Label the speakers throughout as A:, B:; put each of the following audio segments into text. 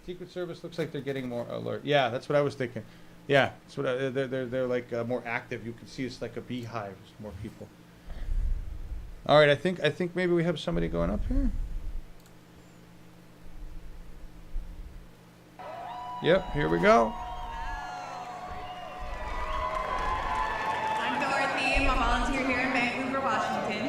A: Secret Service looks like they're getting more alert. Yeah, that's what I was thinking. Yeah, that's what they're like more active. You can see it's like a beehive. There's more people. All right, I think maybe we have somebody going up here. Yep, here we go.
B: I'm Dorothy. I'm a volunteer here in Vancouver, Washington.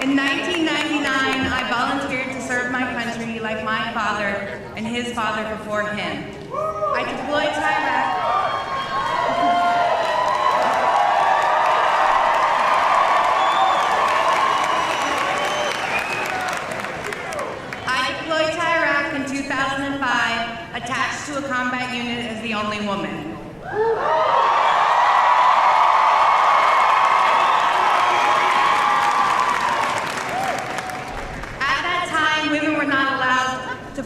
B: In 1999, I volunteered to serve my country like my father and his father before him. I deployed to Iraq. I deployed to Iraq in 2005, attached to a combat unit as the only woman. At that time, women were not allowed to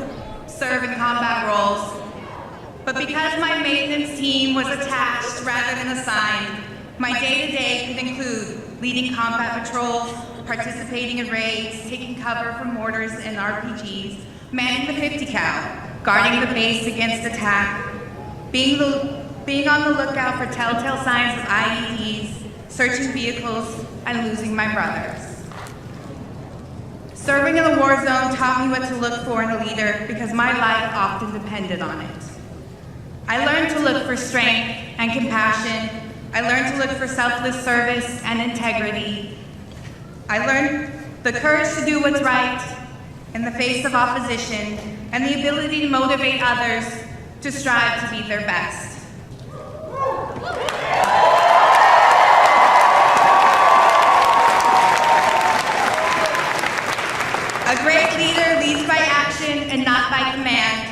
B: serve in combat roles, but because my maintenance team was attached rather than assigned, my day-to-day could include leading combat patrols, participating in raids, taking cover from mortars and RPGs, manning the 50 cal, guarding the base against attack, being on the lookout for telltale signs of IEDs, searching vehicles, and losing my brothers. Serving in the war zone taught me what to look for in a leader because my life often depended on it. I learned to look for strength and compassion. I learned to look for selfless service and integrity. I learned the courage to do what's right in the face of opposition and the ability to motivate others to strive to be their best. A great leader leads by action and not by command.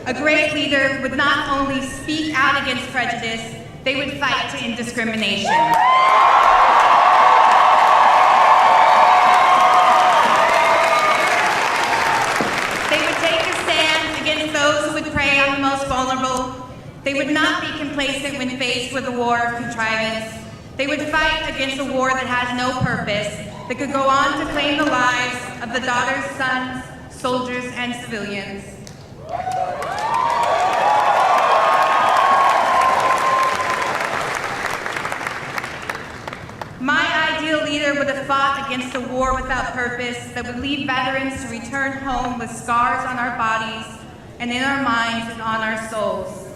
B: A great leader would not only speak out against prejudice, they would fight to end discrimination. They would take a stand against those who would prey on the most vulnerable. They would not be complacent when faced with a war of contrivance. They would fight against a war that has no purpose, that could go on to claim the lives of the daughters, sons, soldiers, and civilians. My ideal leader would have fought against a war without purpose that would lead veterans to return home with scars on our bodies and in our minds and on our souls.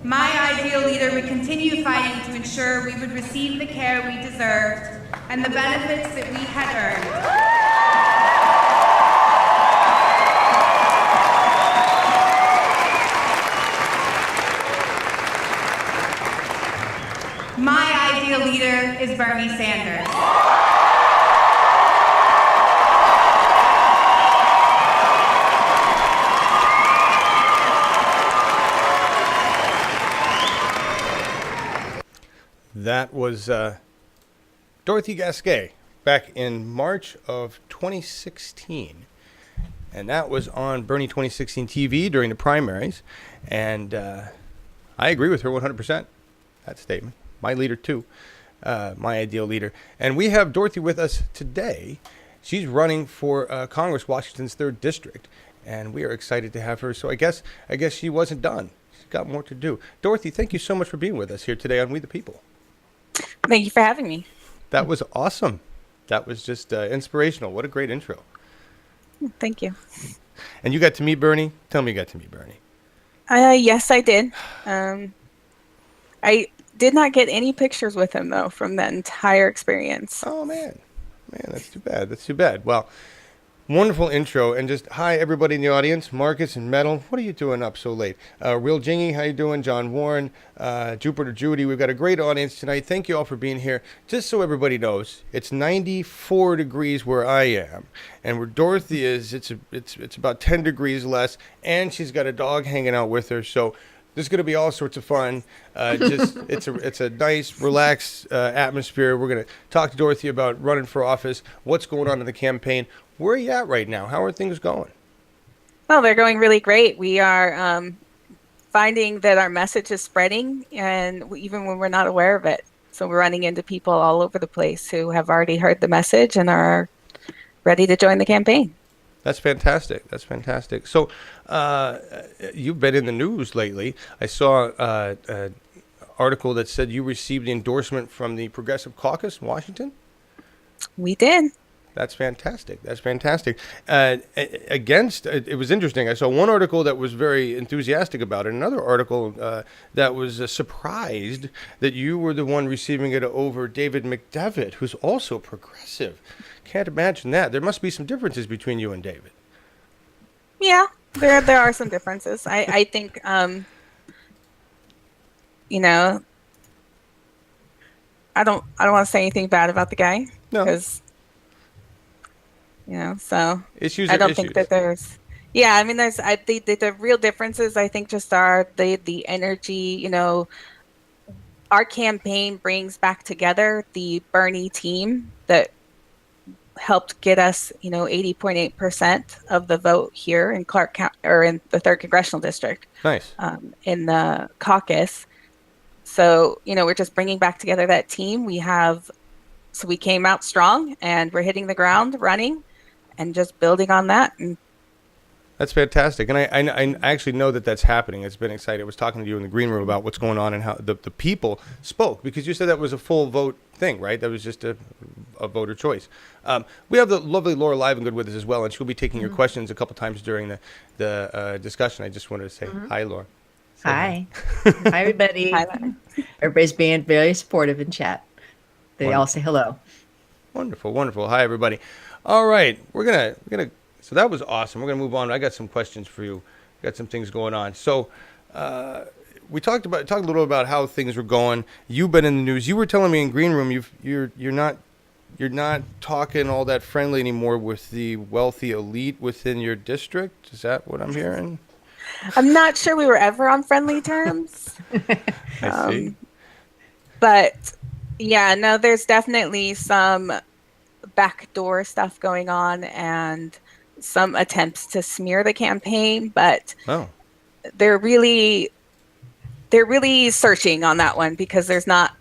B: My ideal leader would continue fighting to ensure we would receive the care we deserved and the benefits that we had earned. My ideal leader is Bernie Sanders.
A: That was Dorothy Gasque back in March of 2016. And that was on Bernie 2016 TV during the primaries. And I agree with her 100%, that statement. My leader, too. My ideal leader. And we have Dorothy with us today. She's running for Congress, Washington's 3rd District. And we are excited to have her. So I guess she wasn't done. She's got more to do. Dorothy, thank you so much for being with us here today on We the People.
C: Thank you for having me.
A: That was awesome. That was just inspirational. What a great intro.
C: Thank you.
A: And you got to meet Bernie? Tell me you got to meet Bernie.
C: Yes, I did. I did not get any pictures with him, though, from that entire experience.
A: Oh, man. Man, that's too bad. That's too bad. Well, wonderful intro. And just hi, everybody in the audience. Marcus and Metal, what are you doing up so late? Real Jingy, how you doing? John Warren, Jupiter Judy. We've got a great audience tonight. Thank you all for being here. Just so everybody knows, it's 94 degrees where I am. And where Dorothy is, it's about 10 degrees less. And she's got a dog hanging out with her. So there's going to be all sorts of fun. It's a nice, relaxed atmosphere. We're going to talk to Dorothy about running for office, what's going on in the campaign. Where are you at right now? How are things going?
C: Well, they're going really great. We are finding that our message is spreading, and even when we're not aware of it. So we're running into people all over the place who have already heard the message and are ready to join the campaign.
A: That's fantastic. That's fantastic. So, you've been in the news lately. I saw an article that said you received the endorsement from the Progressive Caucus in Washington.
C: We did.
A: That's fantastic. That's fantastic. It was interesting. I saw one article that was very enthusiastic about it. Another article that was surprised that you were the one receiving it over David McDevitt, who's also progressive. Can't imagine that. There must be some differences between you and David.
C: Yeah, there are some differences. I think, you know, I don't want to say anything bad about the guy.
A: No.
C: Because, you know, so
A: Issues
C: I
A: are
C: don't think that there's, yeah, I mean, the real differences, I think, just are the energy, you know. Our campaign brings back together the Bernie team that helped get us, you know, 80.8% of the vote here in Clark County, or in the 3rd Congressional District.
A: Nice.
C: In the caucus. So, you know, we're just bringing back together that team. So we came out strong, and we're hitting the ground running and just building on that. And
A: that's fantastic. And I actually know that that's happening. It's been exciting. I was talking to you in the green room about what's going on and how the people spoke, because you said that was a full vote thing, right? That was just a voter choice. We have the lovely Laura Livengood with us as well, and she'll be taking your questions a couple times during the discussion. I just wanted to say hi, Laura.
D: Hi. Hi, everybody.
C: Hi, Laura.
D: Everybody's being very supportive in chat. They all say hello.
A: Wonderful, wonderful. Hi, everybody. All right, we're gonna. So that was awesome. We're gonna move on. I got some questions for you. Got some things going on. So we talked a little about how things were going. You've been in the news. You were telling me in green room you're not talking all that friendly anymore with the wealthy elite within your district. Is that what I'm hearing?
C: I'm not sure we were ever on friendly terms.
A: I see.
C: But yeah, no, there's definitely some backdoor stuff going on and some attempts to smear the campaign, but they're really searching on that one, because there's not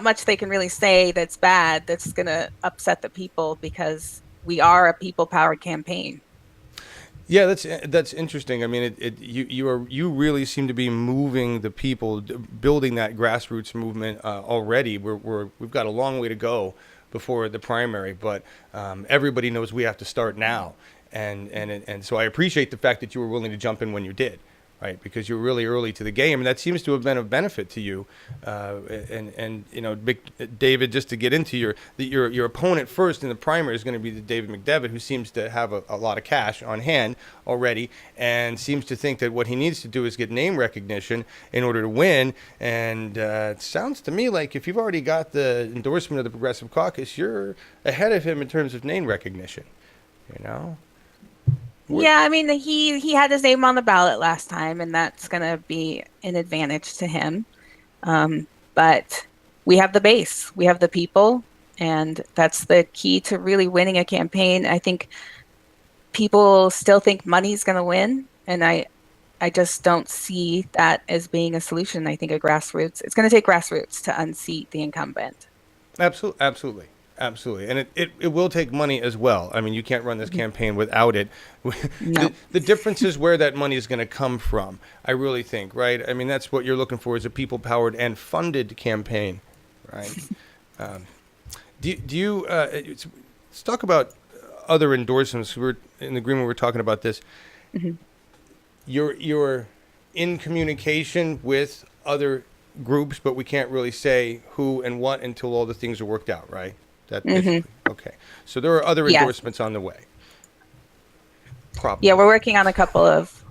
C: much they can really say that's bad that's going to upset the people, because we are a people-powered campaign.
A: Yeah, that's interesting. I mean, you really seem to be moving the people, building that grassroots movement already. We've got a long way to go before the primary, but everybody knows we have to start now, and so I appreciate the fact that you were willing to jump in when you did, right? Because you're really early to the game, and that seems to have been of benefit to you. And you know, David, just to get into your opponent first in the primary is going to be the David McDevitt, who seems to have a lot of cash on hand already, and seems to think that what he needs to do is get name recognition in order to win. And it sounds to me like if you've already got the endorsement of the Progressive Caucus, you're ahead of him in terms of name recognition. You know.
C: Yeah, I mean, he had his name on the ballot last time, and that's going to be an advantage to him. But we have the base, we have the people, and that's the key to really winning a campaign. I think people still think money's going to win, and I just don't see that as being a solution. I think it's going to take grassroots to unseat the incumbent.
A: Absolutely. And it will take money as well. I mean, you can't run this campaign without it.
C: No.
A: The difference is where that money is going to come from, I really think, right? I mean, that's what you're looking for, is a people-powered and funded campaign, right? Let's talk about other endorsements. We're in the agreement, we're talking about this.
C: Mm-hmm.
A: You're in communication with other groups, but we can't really say who and what until all the things are worked out, right? Okay. So there are other endorsements on the way. Probably.
C: Yeah, we're working on a couple of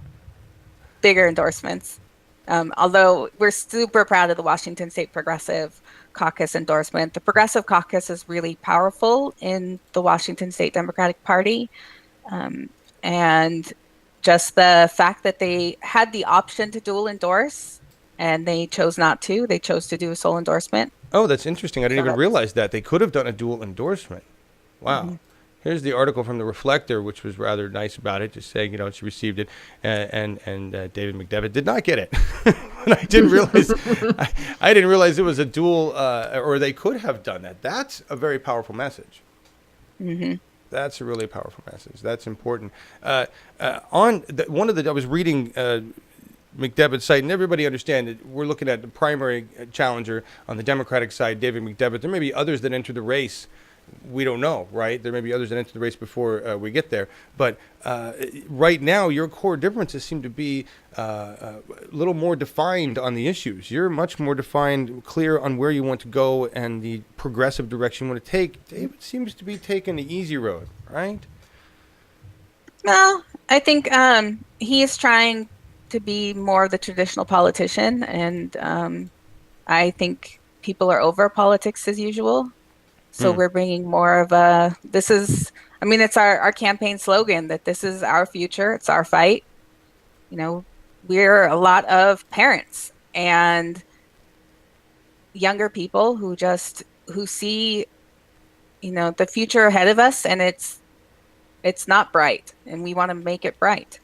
C: bigger endorsements. Although we're super proud of the Washington State Progressive Caucus endorsement. The Progressive Caucus is really powerful in the Washington State Democratic Party. And just the fact that they had the option to dual endorse and they chose not to. They chose to do a sole endorsement.
A: Oh, that's interesting. I didn't even realize that. They could have done a dual endorsement. Wow. Mm-hmm. Here's the article from the Reflector, which was rather nice about it, just saying, she received it, and David McDevitt did not get it. And I didn't realize I didn't realize it was a dual, or they could have done that. That's a very powerful message.
C: Mm-hmm.
A: That's a really powerful message. That's important. I was reading McDevitt's site, and everybody understand that we're looking at the primary challenger on the Democratic side, David McDevitt. There may be others that enter the race. We don't know, right? There may be others that enter the race before we get there. But right now, your core differences seem to be a little more defined on the issues. You're much more defined, clear on where you want to go and the progressive direction you want to take. David seems to be taking the easy road, right?
C: Well, I think he is trying to be more of the traditional politician, and I think people are over politics as usual. So we're bringing more of it's our campaign slogan that this is our future. It's our fight. We're a lot of parents and younger people who see, the future ahead of us, and it's not bright, and we want to make it bright.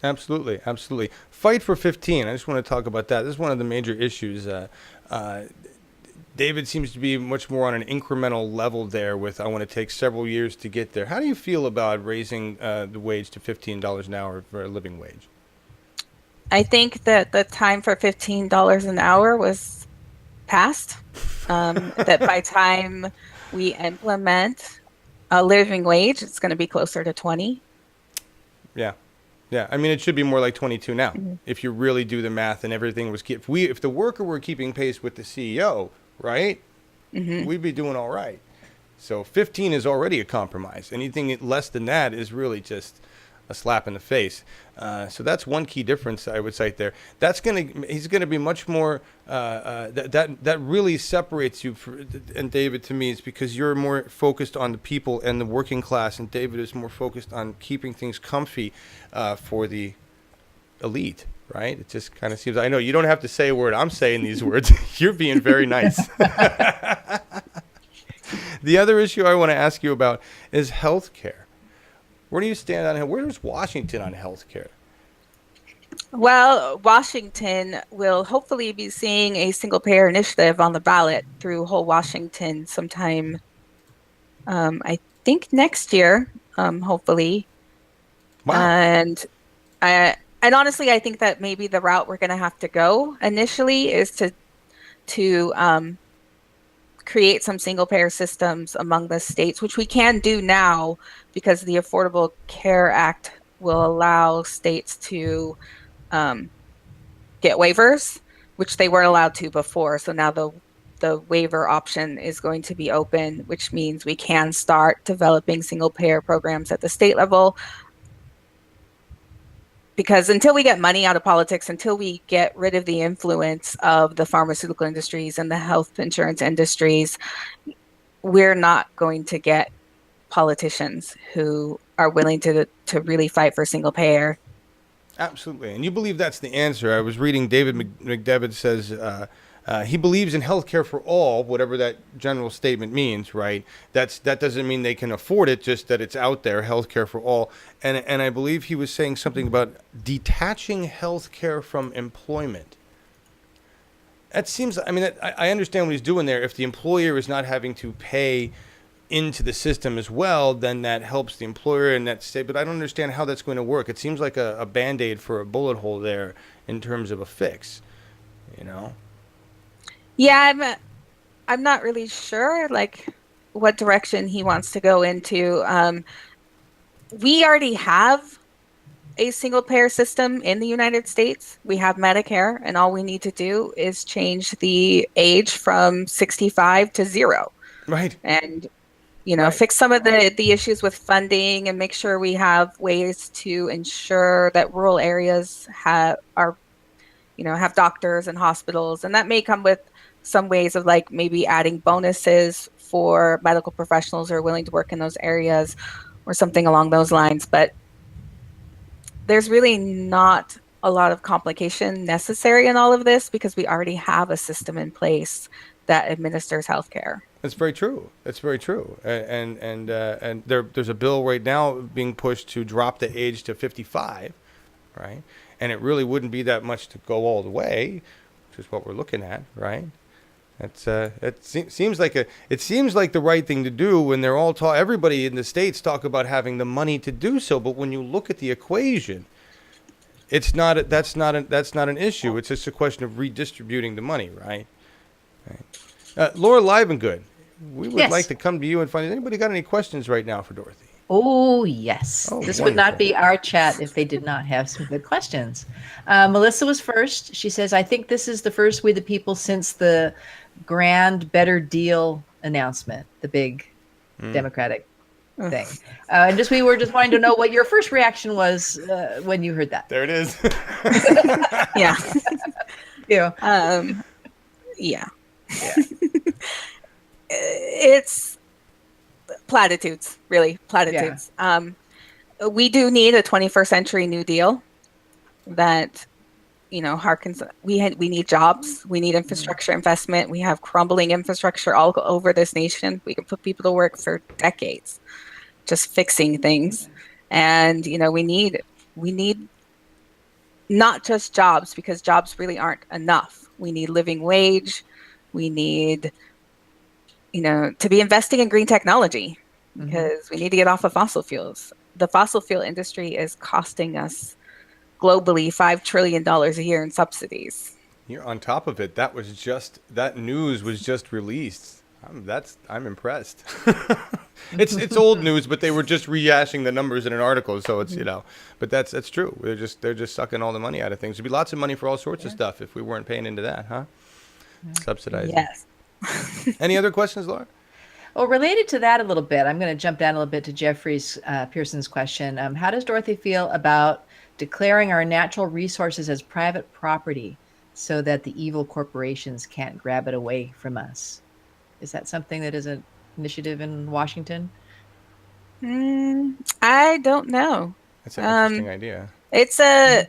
A: Absolutely. Absolutely. Fight for 15. I just want to talk about that. This is one of the major issues. David seems to be much more on an incremental level there with, I want to take several years to get there. How do you feel about raising the wage to $15 an hour for a living wage?
C: I think that the time for $15 an hour was past. That by time we implement a living wage, it's going to be closer to 20.
A: Yeah. Yeah, I mean, it should be more like 22 now. Mm-hmm. If you really do the math and everything was, if the worker were keeping pace with the CEO, right, mm-hmm. we'd be doing all right. So 15 is already a compromise. Anything less than that is really just a slap in the face. So that's one key difference I would cite there. He's gonna be much more. That really separates you and David to me is because you're more focused on the people and the working class, and David is more focused on keeping things comfy for the elite. Right? It just kind of seems. I know you don't have to say a word. I'm saying these words. You're being very nice. The other issue I want to ask you about is healthcare. Where do you stand on it? Where's Washington on healthcare?
C: Well, Washington will hopefully be seeing a single-payer initiative on the ballot through whole Washington sometime, I think next year, hopefully. Wow. And honestly, I think that maybe the route we're going to have to go initially is to create some single-payer systems among the states, which we can do now because the Affordable Care Act will allow states to get waivers, which they weren't allowed to before. So now the waiver option is going to be open, which means we can start developing single-payer programs at the state level. Because until we get money out of politics, until we get rid of the influence of the pharmaceutical industries and the health insurance industries, we're not going to get politicians who are willing to really fight for single payer.
A: Absolutely. And you believe that's the answer. I was reading David McDevitt says he believes in healthcare for all, whatever that general statement means, right? That doesn't mean they can afford it, just that it's out there, healthcare for all. And I believe he was saying something about detaching healthcare from employment. That seems, I understand what he's doing there. If the employer is not having to pay into the system as well, then that helps the employer and that state. But I don't understand how that's going to work. It seems like a Band-Aid for a bullet hole there in terms of a fix,
C: Yeah, I'm not really sure what direction he wants to go into. We already have a single payer system in the United States. We have Medicare, and all we need to do is change the age from 65 to 0.
A: Right.
C: And fix some of the issues with funding and make sure we have ways to ensure that rural areas have doctors and hospitals, and that may come with some ways of maybe adding bonuses for medical professionals who are willing to work in those areas or something along those lines. But there's really not a lot of complication necessary in all of this because we already have a system in place that administers healthcare.
A: That's very true. That's very true. And there's a bill right now being pushed to drop the age to 55, right? And it really wouldn't be that much to go all the way, which is what we're looking at, right? Seems like the right thing to do when they're all everybody in the states talk about having the money to do so, but when you look at the equation, that's not an issue. It's just a question of redistributing the money, right? Laura Livengood, we would like to come to you and find. Has anybody got any questions right now for Dorothy?
D: Oh, yes.
A: Oh,
D: this
A: wonderful.
D: would not be our chat if they did not have some good questions. Melissa was first. She says, I think this is the first We the People since the grand better deal announcement, the big Democratic thing. And we were just wanting to know what your first reaction was when you heard that.
A: There it is.
C: Yeah.
D: Yeah.
C: Yeah. It's platitudes, really platitudes. We do need a 21st century New Deal that, harkens. We need jobs. We need infrastructure investment. We have crumbling infrastructure all over this nation. We can put people to work for decades, just fixing things. And we need not just jobs, because jobs really aren't enough. We need living wage. We need to be investing in green technology, because we need to get off of fossil fuels. The fossil fuel industry is costing us globally $5 trillion a year in subsidies.
A: You're on top of it. That news was just released. I'm impressed. It's old news, but they were just rehashing the numbers in an article, so it's but that's true. They're just sucking all the money out of things. There'd be lots of money for all sorts of stuff if we weren't paying into that, huh? Subsidizing.
C: Yes.
A: Any other questions, Laura?
D: Well, related to that a little bit, I'm going to jump down a little bit to Jeffrey's Pearson's question. How does Dorothy feel about declaring our natural resources as private property so that the evil corporations can't grab it away from us? Is that something that is an initiative in Washington?
C: I don't know.
A: That's an interesting idea.
C: It's a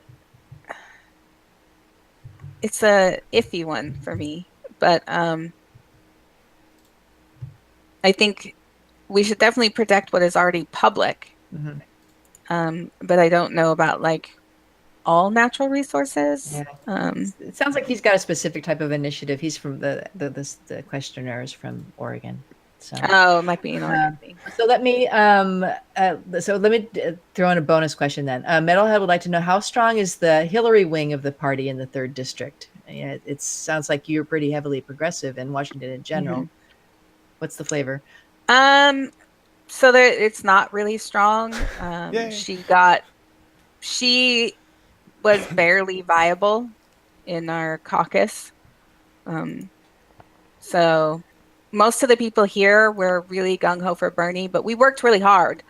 C: iffy one for me, but I think we should definitely protect what is already public. But I don't know about all natural resources.
D: Yeah. It sounds like he's got a specific type of initiative. He's from the questionnaire is from Oregon. So.
C: It might be an Oregon thing.
D: So let me throw in a bonus question then. Metalhead would like to know, how strong is the Hillary wing of the party in the 3rd district? It sounds like you're pretty heavily progressive in Washington in general. What's the flavor?
C: So it's not really strong. She was barely viable in our caucus. So most of the people here were really gung-ho for Bernie, but we worked really hard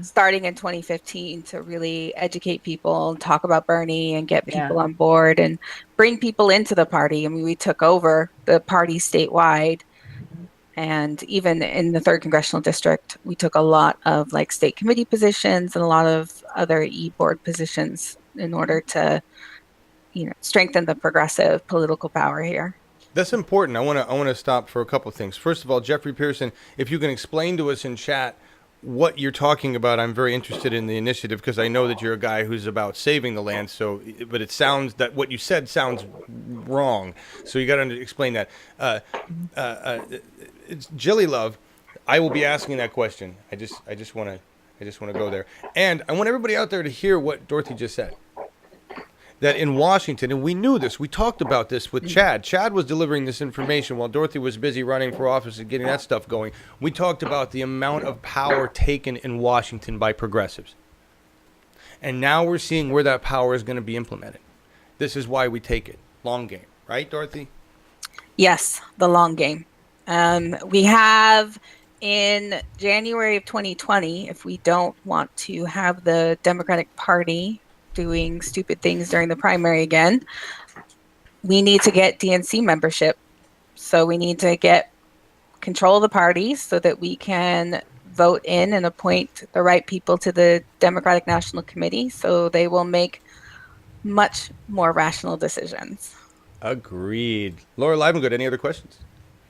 C: starting in 2015 to really educate people, talk about Bernie, and get people on board and bring people into the party. I mean, we took over the party statewide. And even in the 3rd congressional district, we took a lot of state committee positions and a lot of other e-board positions in order to, strengthen the progressive political power here.
A: That's important. I want to stop for a couple of things. First of all, Jeffrey Pearson, if you can explain to us in chat what you're talking about, I'm very interested in the initiative, because I know that you're a guy who's about saving the land. So, but it sounds that what you said sounds wrong. So you got to explain that. It's Jilly Love. I will be asking that question. I just want to go there, and I want everybody out there to hear what Dorothy just said. That in Washington, and we knew this, we talked about this with Chad. Chad was delivering this information while Dorothy was busy running for office and getting that stuff going. We talked about the amount of power taken in Washington by progressives, and now we're seeing where that power is going to be implemented. This is why we take it. Long game, right, Dorothy?
C: Yes, the long game. We have in January of 2020, if we don't want to have the Democratic Party doing stupid things during the primary again, we need to get DNC membership. So we need to get control of the party so that we can vote in and appoint the right people to the Democratic National Committee, so they will make much more rational decisions.
A: Agreed. Laura Livengood, any other questions?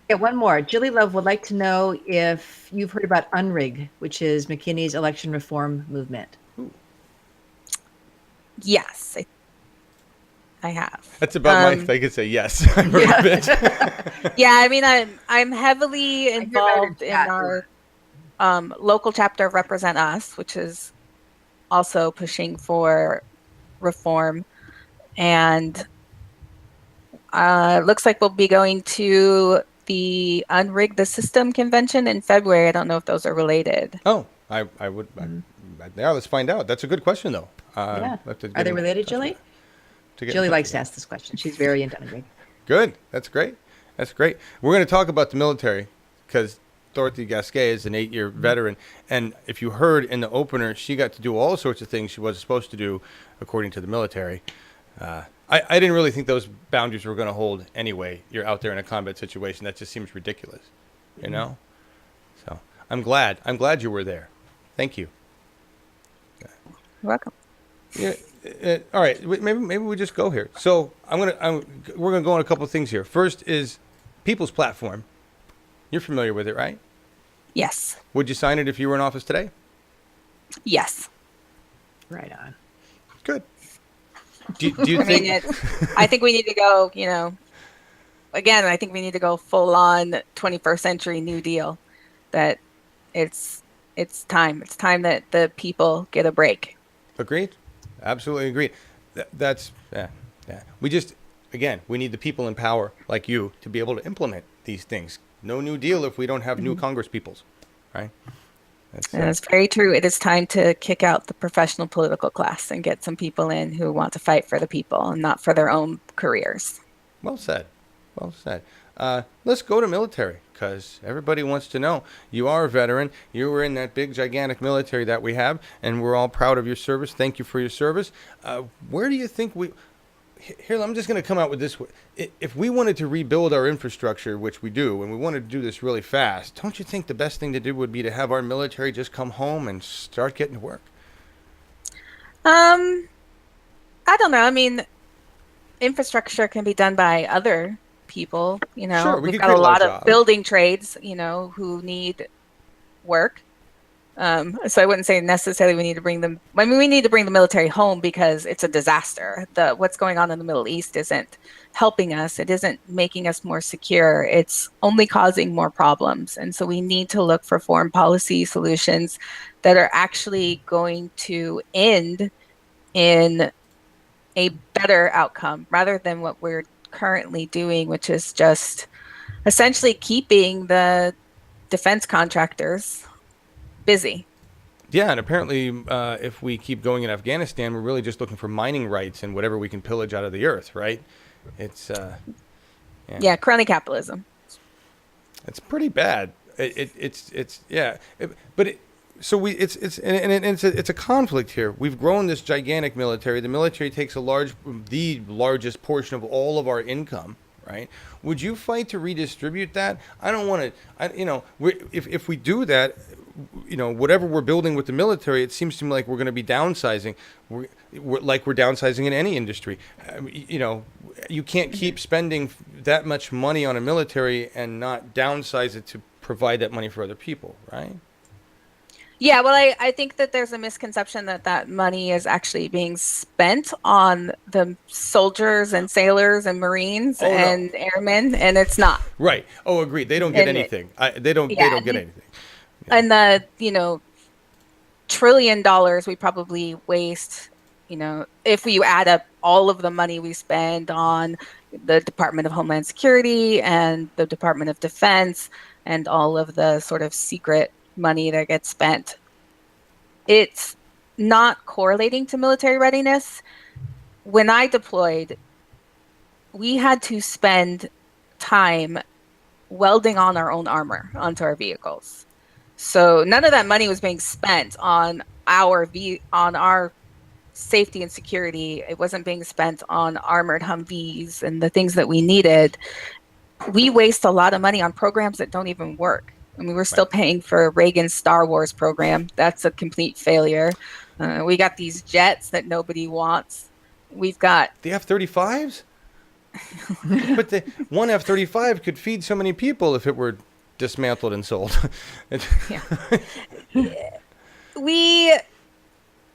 D: Yeah, one more. Jilly Love would like to know if you've heard about UNRIG, which is McKinney's election reform movement.
C: Yes. I have.
A: That's about my. I could say yes. I remember it.
C: Yeah, I mean, I'm heavily involved in our local chapter of Represent Us, which is also pushing for reform. And looks like we'll be going to the Unrig the System convention in February. I don't know if those are related.
A: Oh, I would. Yeah, let's find out. That's a good question, though.
D: Yeah.
A: We'll have to
D: Are
A: get
D: they
A: in
D: related,
A: touch with
D: Julie?
A: her to get in
D: Julie
A: touch
D: likes
A: with
D: to
A: her.
D: ask this question. She's very into Unrig.
A: Good. That's great. That's great. We're going to talk about the military because Dorothy Gasque is an 8-year veteran. And if you heard in the opener, she got to do all sorts of things she wasn't supposed to do according to the military. I didn't really think those boundaries were going to hold anyway. You're out there in a combat situation. That just seems ridiculous, you know? So I'm glad. I'm glad you were there. Thank you.
C: You're welcome.
A: Yeah. All right. Maybe we just go here. So we're gonna go on a couple of things here. First is People's Platform. You're familiar with it, right?
C: Yes.
A: Would you sign it if you were in office today?
C: Yes.
D: Right on.
A: Good. Do you
C: I
A: think?
C: mean, I think we need to go, again, I think we need to go full on 21st century New Deal. That it's time. It's time that the people get a break.
A: Agreed. Absolutely agreed. That's yeah. We just we need the people in power like you to be able to implement these things. No New Deal if we don't have new Congress peoples, right?
C: That's very true. It is time to kick out the professional political class and get some people in who want to fight for the people and not for their own careers.
A: Well said. Well said. Let's go to military because everybody wants to know. You are a veteran. You were in that big, gigantic military that we have, and we're all proud of your service. Thank you for your service. Where do you think we... Here, I'm just going to come out with this. If we wanted to rebuild our infrastructure, which we do, and we wanted to do this really fast, don't you think the best thing to do would be to have our military just come home and start getting to work?
C: I don't know. I mean, infrastructure can be done by other people.
A: Sure,
C: we've got a lot of building trades, who need work. So I wouldn't say necessarily we need to bring them. I mean, we need to bring the military home because it's a disaster. What's going on in the Middle East isn't helping us. It isn't making us more secure. It's only causing more problems. And so we need to look for foreign policy solutions that are actually going to end in a better outcome rather than what we're currently doing, which is just essentially keeping the defense contractors busy.
A: Yeah, and apparently if we keep going in Afghanistan, we're really just looking for mining rights and whatever we can pillage out of the earth, right? It's
C: crony capitalism.
A: It's pretty bad. It's a conflict here. We've grown this gigantic military. The military takes the largest portion of all of our income, right? Would you fight to redistribute that? I don't want to. If we do that, whatever we're building with the military, it seems to me like we're going to be downsizing. We're downsizing in any industry. You can't keep spending that much money on a military and not downsize it to provide that money for other people, right?
C: Yeah, well, I think that there's a misconception that money is actually being spent on the soldiers and sailors and Marines and airmen, and it's not.
A: Right. Oh, agreed. They don't get anything. They don't get anything. Yeah.
C: And the $1 trillion we probably waste, if we add up all of the money we spend on the Department of Homeland Security and the Department of Defense and all of the sort of secret money that gets spent, it's not correlating to military readiness. When I deployed, we had to spend time welding on our own armor onto our vehicles. So none of that money was being spent on our safety and security. It wasn't being spent on armored Humvees and the things that we needed. We waste a lot of money on programs that don't even work. I mean, we're still paying for Reagan's Star Wars program. That's a complete failure. We got these jets that nobody wants. We've got
A: the F-35s? But one F-35 could feed so many people if it were dismantled and sold.
C: We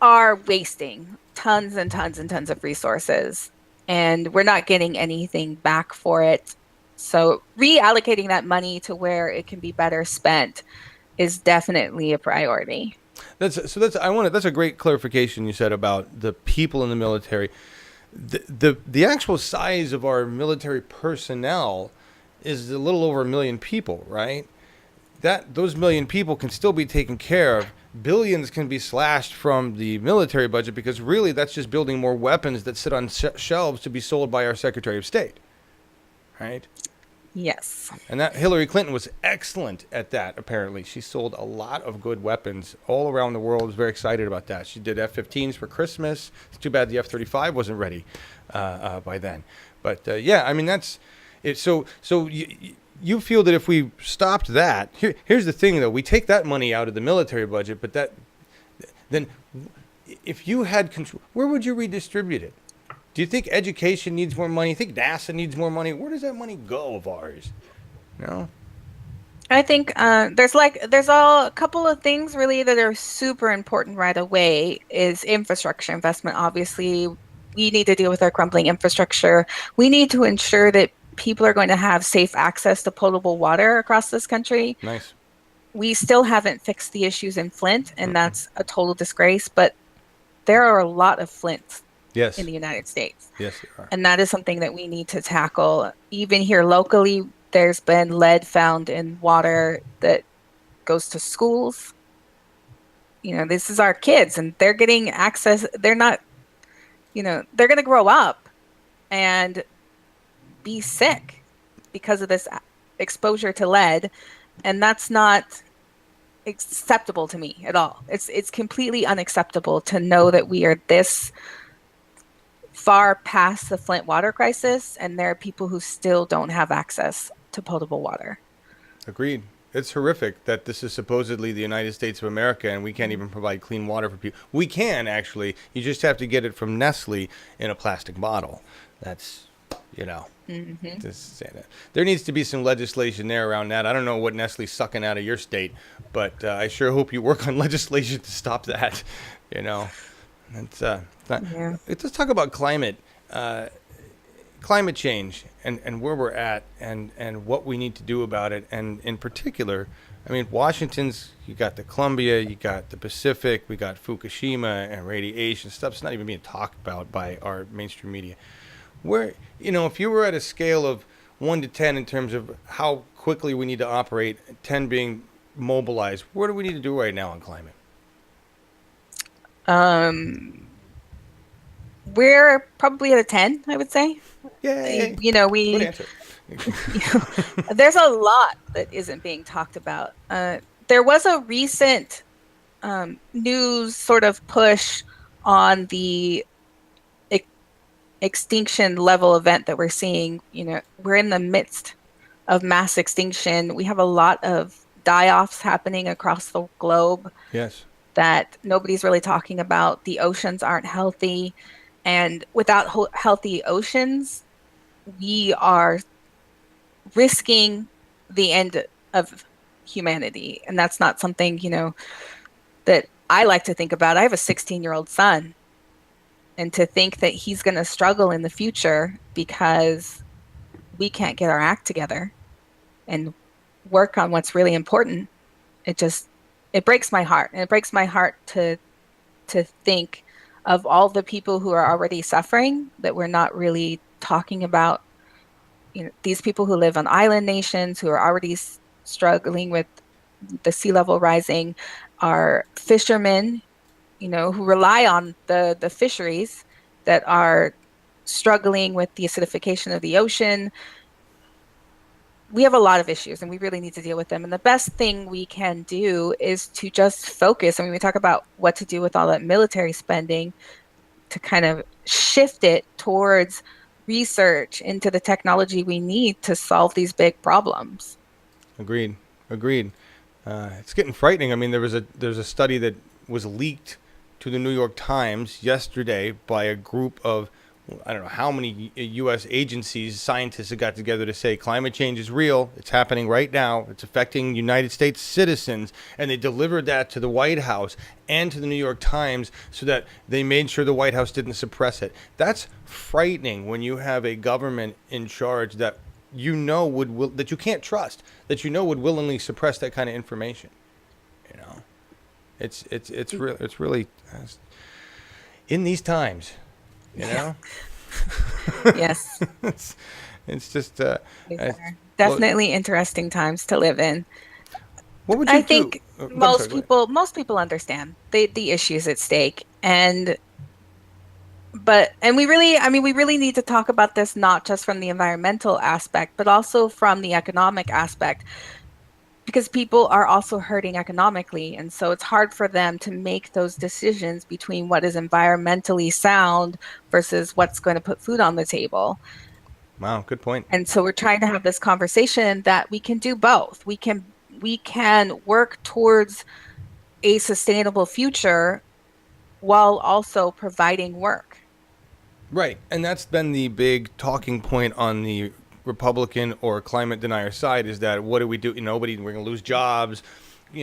C: are wasting tons and tons and tons of resources and we're not getting anything back for it. So reallocating that money to where it can be better spent is definitely a priority.
A: That's a great clarification you said about the people in the military. The actual size of our military personnel is a little over 1 million people, right? Those 1 million people can still be taken care of. Billions can be slashed from the military budget because really that's just building more weapons that sit on shelves to be sold by our Secretary of State, right?
C: Yes.
A: And that Hillary Clinton was excellent at that, apparently. She sold a lot of good weapons all around the world. Was very excited about that. She did F-15s for Christmas. It's too bad the F-35 wasn't ready by then. But, yeah, I mean, that's it. So you feel that if we stopped that, here's the thing, though. We take that money out of the military budget, but then if you had control, where would you redistribute it? Do you think education needs more money? You think NASA needs more money? Where does that money go of ours? No?
C: I think there's a couple of things really that are super important right away is infrastructure investment. Obviously, we need to deal with our crumbling infrastructure. We need to ensure that people are going to have safe access to potable water across this country.
A: Nice.
C: We still haven't fixed the issues in Flint, and that's a total disgrace. But there are a lot of Flints in the United States.
A: Yes, there are.
C: And that is something that we need to tackle. Even here locally, there's been lead found in water that goes to schools. You know, this is our kids and they're getting access. They're not, they're going to grow up and be sick because of this exposure to lead. And that's not acceptable to me at all. It's completely unacceptable to know that we are this far past the Flint water crisis, and there are people who still don't have access to potable water.
A: Agreed. It's horrific that this is supposedly the United States of America, and we can't even provide clean water for people. We can, actually. You just have to get it from Nestle in a plastic bottle. That's, there needs to be some legislation there around that. I don't know what Nestle's sucking out of your state, but I sure hope you work on legislation to stop that, It's, let's talk about climate change and where we're at and what we need to do about it. And in particular, I mean, Washington's, you got the Columbia, you got the Pacific, we got Fukushima and radiation. Stuff's not even being talked about by our mainstream media. Where, if you were at a scale of 1 to 10 in terms of how quickly we need to operate, 10 being mobilized, what do we need to do right now on climate?
C: We're probably at a 10, I would say.
A: Yay.
C: Good
A: answer.
C: There's a lot that isn't being talked about. There was a recent news sort of push on the extinction level event that we're seeing. We're in the midst of mass extinction. We have a lot of die-offs happening across the globe.
A: Yes.
C: That nobody's really talking about. The oceans aren't healthy. And without healthy oceans, we are risking the end of humanity. And that's not something, that I like to think about. I have a 16-year-old son. And to think that he's going to struggle in the future because we can't get our act together and work on what's really important, it breaks my heart. And it breaks my heart to think of all the people who are already suffering that we're not really talking about. These people who live on island nations who are already struggling with the sea level rising, are fishermen, who rely on the fisheries that are struggling with the acidification of the ocean. We have a lot of issues and we really need to deal with them. And the best thing we can do is to just focus. I mean, we talk about what to do with all that military spending, to kind of shift it towards research into the technology we need to solve these big problems.
A: Agreed. It's getting frightening. I mean, there's a study that was leaked to the New York Times yesterday by a group of I don't know how many U.S. agencies, scientists have got together to say climate change is real. It's happening right now. It's affecting United States citizens. And they delivered that to the White House and to the New York Times so that they made sure the White House didn't suppress it. That's frightening when you have a government in charge that that you can't trust, that would willingly suppress that kind of information. You know, it's really in these times. You know?
C: Yes.
A: it's just
C: definitely interesting times to live in.
A: What would you
C: I think
A: do?
C: most people understand the issues at stake, and we really need to talk about this not just from the environmental aspect, but also from the economic aspect, because people are also hurting economically. And so it's hard for them to make those decisions between what is environmentally sound versus what's going to put food on the table.
A: Wow, good point.
C: And so we're trying to have this conversation that we can do both. We can work towards a sustainable future while also providing work.
A: Right. And that's been the big talking point on the Republican or climate denier side, is that what do we do? We're going to lose jobs, we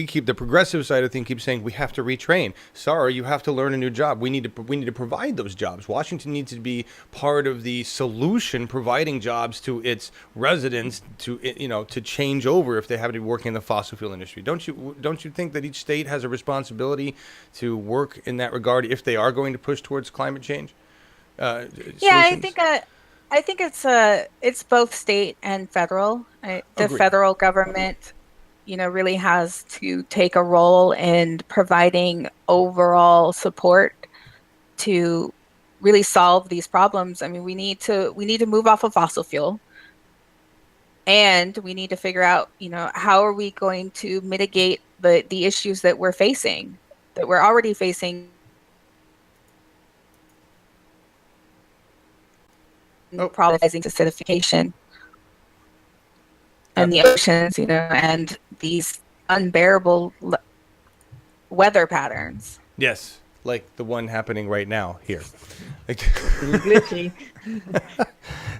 A: keep the progressive side of things keep saying we have to retrain. Sorry, you have to learn a new job. We need to provide those jobs. Washington needs to be part of the solution, providing jobs to its residents to change over if they have to be working in the fossil fuel industry. Don't you think that each state has a responsibility to work in that regard if they are going to push towards climate change? Solutions?
C: I think it's both state and federal. The
A: Agreed.
C: federal government, really has to take a role in providing overall support to really solve these problems. I mean, we need to move off of fossil fuel, and we need to figure out, how are we going to mitigate the issues that we're already facing. Problematizing acidification and the oceans, and these unbearable weather patterns.
A: Yes, like the one happening right now here.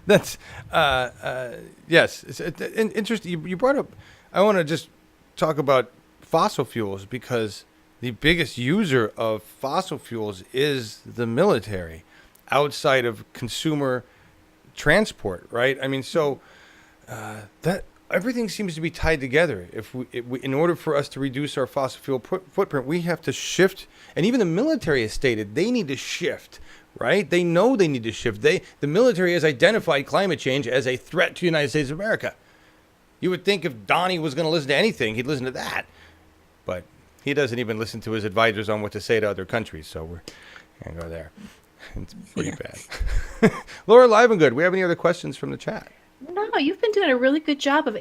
A: That's yes. It's interesting. You brought up. I want to just talk about fossil fuels, because the biggest user of fossil fuels is the military, outside of consumer transport, right? I mean, so that everything seems to be tied together. If we, in order for us to reduce our fossil fuel footprint, we have to shift. And even the military has stated they need to shift, right? They know they need to shift. The military has identified climate change as a threat to the United States of America. You would think if Donnie was going to listen to anything, he'd listen to that. But he doesn't even listen to his advisors on what to say to other countries. So we're going to go there. It's pretty bad. Laura Livengood, we have any other questions from the chat?
D: No, you've been doing a really good job of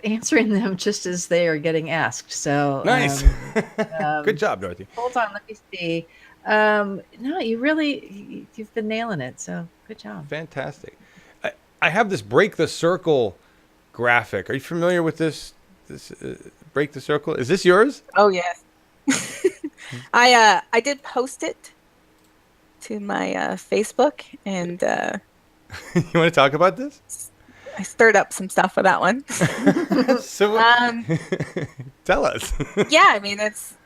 D: answering them just as they are getting asked. So
A: nice. Good job, Dorothy.
D: Hold on, let me see. No, you've been nailing it. So good job.
A: Fantastic. I have this break the circle graphic. Are you familiar with this break the circle? Is this yours?
C: Oh yes. I did post it to my Facebook, and
A: you want to talk about this?
C: I stirred up some stuff with that one.
A: So tell us.
C: Yeah, I mean, it's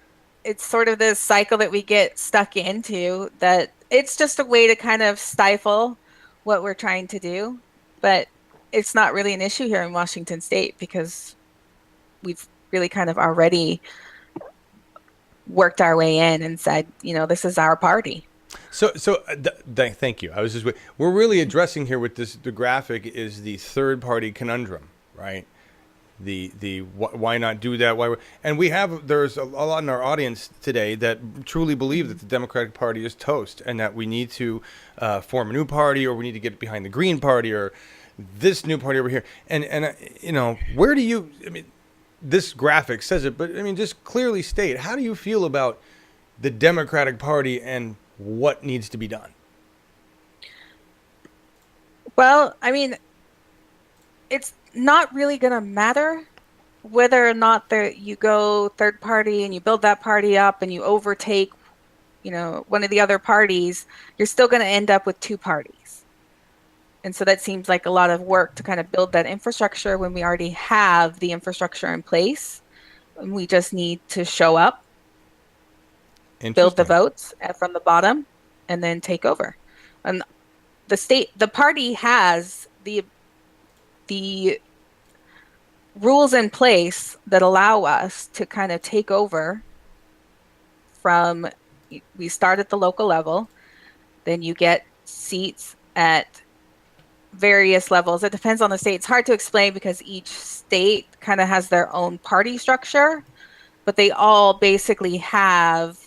C: sort of this cycle that we get stuck into, that it's just a way to kind of stifle what we're trying to do, but it's not really an issue here in Washington State, because we've really kind of already worked our way in and said, this is our party.
A: So thank you. We're really addressing here with the graphic is the third party conundrum, right? The why not do that? There's a lot in our audience today that truly believe that the Democratic Party is toast, and that we need to form a new party, or we need to get behind the Green Party, or this new party over here. And where do you? I mean, this graphic says it, but I mean, just clearly state, how do you feel about the Democratic Party and what needs to be done?
C: Well, I mean, it's not really going to matter whether or not you go third party and you build that party up and you overtake, one of the other parties, you're still going to end up with two parties. And so that seems like a lot of work to kind of build that infrastructure when we already have the infrastructure in place. And we just need to show up, build the votes from the bottom, and then take over. And the party has the rules in place that allow us to kind of take over from, we start at the local level, then you get seats at various levels. It depends on the state. It's hard to explain because each state kind of has their own party structure, but they all basically have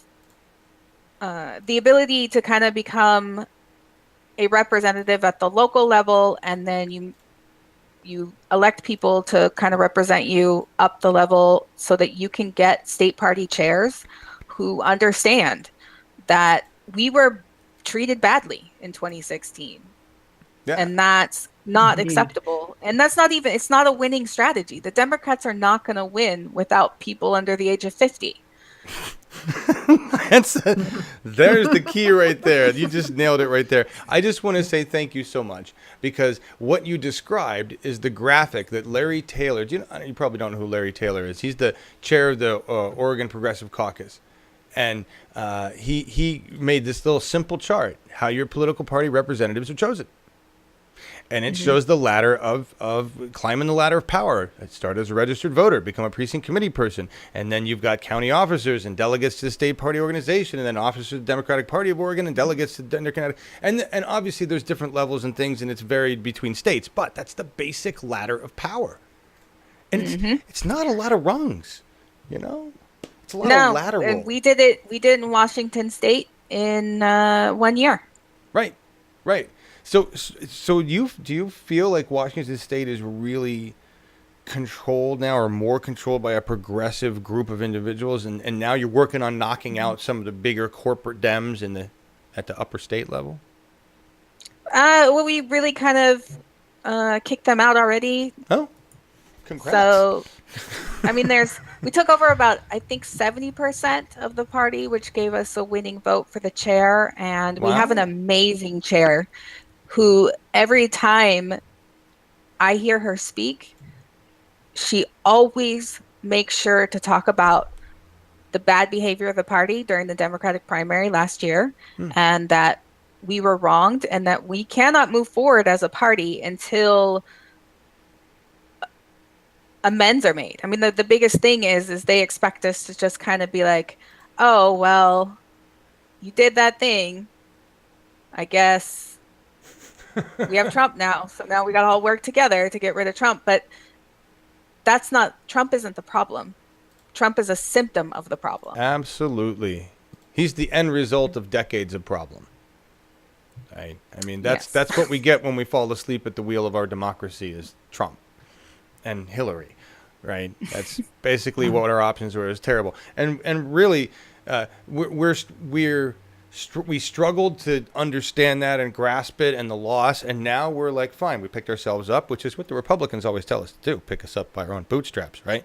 C: the ability to kind of become a representative at the local level, and then you elect people to kind of represent you up the level so that you can get state party chairs who understand that we were treated badly in 2016. Yeah. And that's not acceptable. And that's not even, it's not a winning strategy. The Democrats are not going to win without people under the age of 50.
A: There's the key right there. You just nailed it right there. I just want to say thank you so much, because what you described is the graphic that Larry Taylor, you probably don't know who Larry Taylor is. He's the chair of the Oregon Progressive Caucus. And he made this little simple chart, how your political party representatives are chosen. And it shows the ladder of climbing the ladder of power. Start as a registered voter, become a precinct committee person. And then you've got county officers and delegates to the state party organization, and then officers of the Democratic Party of Oregon and delegates to the Connecticut. And obviously there's different levels and things, and it's varied between states. But that's the basic ladder of power. And it's not a lot of rungs, It's a lot of lateral.
C: And we did it in Washington State in 1 year.
A: Right. So do you feel like Washington State is really controlled now, or more controlled by a progressive group of individuals, and now you're working on knocking out some of the bigger corporate Dems at the upper state level?
C: Well, we really kind of kicked them out already.
A: Oh, congrats.
C: So, I mean, we took over about, I think, 70% of the party, which gave us a winning vote for the chair, and we have an amazing chair who, every time I hear her speak, she always makes sure to talk about the bad behavior of the party during the Democratic primary last year, and that we were wronged, and that we cannot move forward as a party until amends are made. I mean, the biggest thing is they expect us to just kind of be like, oh, well, you did that thing. I guess we have Trump now, so now we got to all work together to get rid of Trump. But Trump isn't the problem. Trump is a symptom of the problem.
A: Absolutely. He's the end result of decades of problem. Right? I mean, that's what we get when we fall asleep at the wheel of our democracy, is Trump and Hillary, right? That's basically what our options were. It's terrible. And really, we struggled to understand that and grasp it and the loss, and now we're like, fine, we picked ourselves up, which is what the Republicans always tell us to do, pick us up by our own bootstraps, right?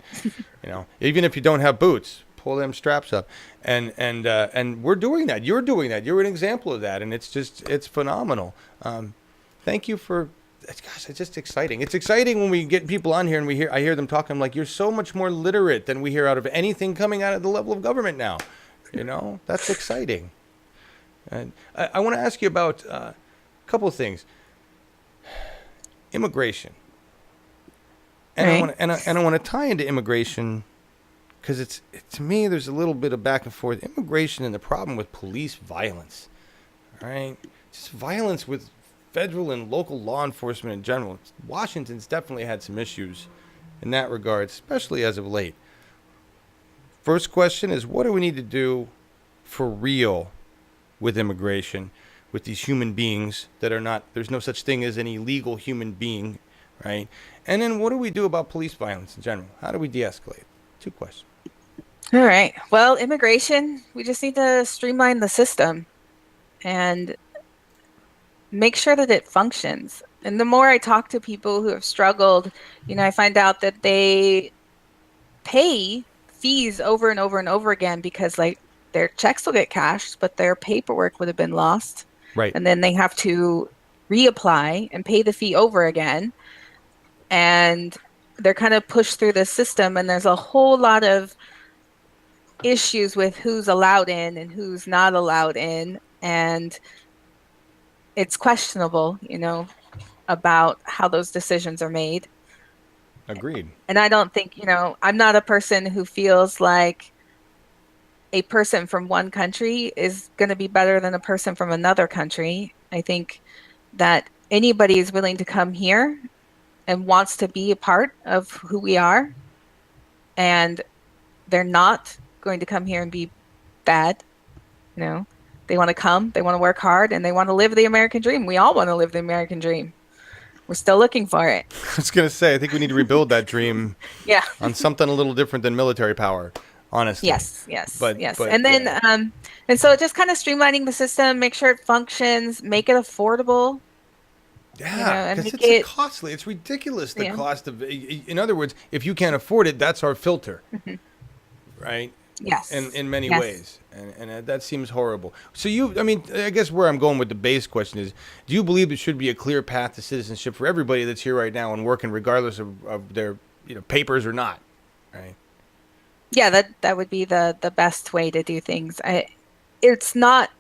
A: Even if you don't have boots, pull them straps up, and we're doing that. You're doing that. You're an example of that, and it's phenomenal. Thank you for. Gosh, it's just exciting. It's exciting when we get people on here and I hear them talking. I'm like, you're so much more literate than we hear out of anything coming out of the level of government now. That's exciting. And I want to ask you about a couple of things. Immigration. And I want to tie into immigration because to me, there's a little bit of back and forth. Immigration and the problem with police violence. All right? Just violence with federal and local law enforcement in general. Washington's definitely had some issues in that regard, especially as of late. First question is, what do we need to do for real with immigration, with these human beings that are not, there's no such thing as an illegal human being, right? And then what do we do about police violence in general? How do we de-escalate? 2 questions.
C: All right. Well, immigration, we just need to streamline the system and make sure that it functions. And the more I talk to people who have struggled, I find out that they pay fees over and over and over again because, like, their checks will get cashed, but their paperwork would have been lost.
A: Right.
C: And then they have to reapply and pay the fee over again. And they're kind of pushed through the system, and there's a whole lot of issues with who's allowed in and who's not allowed in. And it's questionable, about how those decisions are made.
A: Agreed.
C: And I don't think, I'm not a person who feels like a person from one country is going to be better than a person from another country. I think that anybody is willing to come here and wants to be a part of who we are, and they're not going to come here and be bad. They want to come, they want to work hard, and they want to live the American dream. We all want to live the American dream. We're still looking for it.
A: I was going to say, I think we need to rebuild that dream
C: Yeah.
A: on something a little different than military power, honestly.
C: Yes.
A: But
C: And then, and so just kind of streamlining the system, make sure it functions, make it affordable.
A: Yeah,
C: and
A: because
C: make
A: it's costly. It's ridiculous, the
C: Yeah.
A: cost of, in other words, if you can't afford it, that's our filter, right?
C: Yes.
A: In many
C: Yes.
A: ways. And that seems horrible. So I guess where I'm going with the base question is, do you believe there should be a clear path to citizenship for everybody that's here right now and working regardless of their papers or not, right?
C: Yeah, that would be the best way to do things. It's not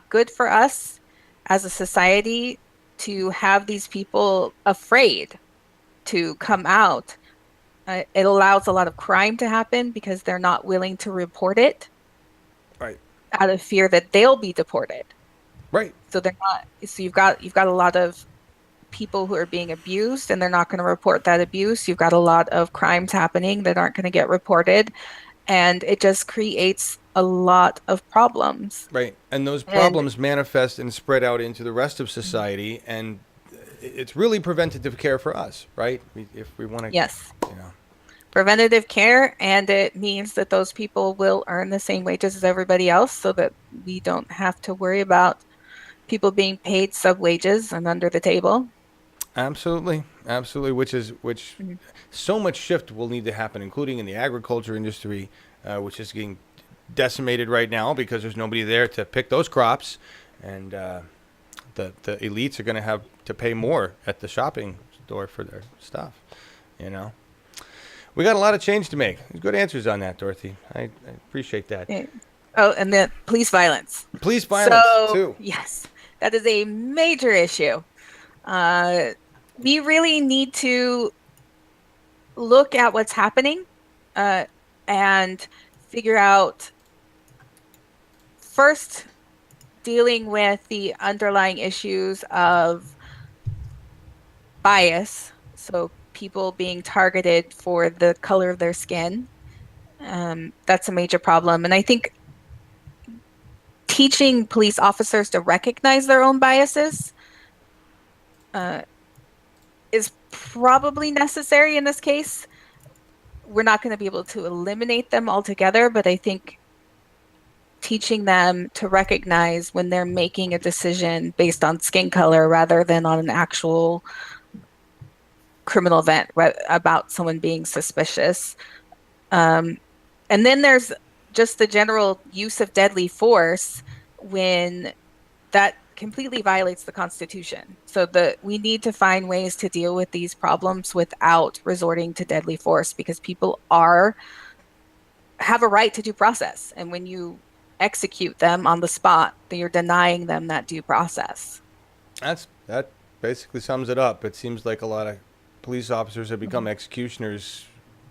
C: good for us as a society to have these people afraid to come out. It allows a lot of crime to happen because they're not willing to report it,
A: Right.
C: out of fear that they'll be deported.
A: Right.
C: So they're not. So you've got a lot of people who are being abused, and they're not going to report that abuse. You've got a lot of crimes happening that aren't going to get reported, and it just creates a lot of problems.
A: Right. And those problems manifest and spread out into the rest of society, and it's really preventative care for us, right? If we want to.
C: Yes. Preventative care, and it means that those people will earn the same wages as everybody else, so that we don't have to worry about people being paid sub wages and under the table.
A: Absolutely. Which so much shift will need to happen, including in the agriculture industry, which is getting decimated right now because there's nobody there to pick those crops, and the elites are going to have to pay more at the shopping store for their stuff. We got a lot of change to make. Good answers on that, Dorothy. I appreciate that.
C: Oh, and the police violence.
A: Police violence, too.
C: Yes, that is a major issue. We really need to look at what's happening and figure out, first, dealing with the underlying issues of bias. So people being targeted for the color of their skin. That's a major problem. And I think teaching police officers to recognize their own biases is probably necessary in this case. We're not going to be able to eliminate them altogether, but I think teaching them to recognize when they're making a decision based on skin color rather than on an actual criminal event about someone being suspicious. And then there's just the general use of deadly force when that completely violates the Constitution. So we need to find ways to deal with these problems without resorting to deadly force, because people have a right to due process. And when you execute them on the spot, then you're denying them that due process.
A: That basically sums it up. It seems like a lot of police officers have become executioners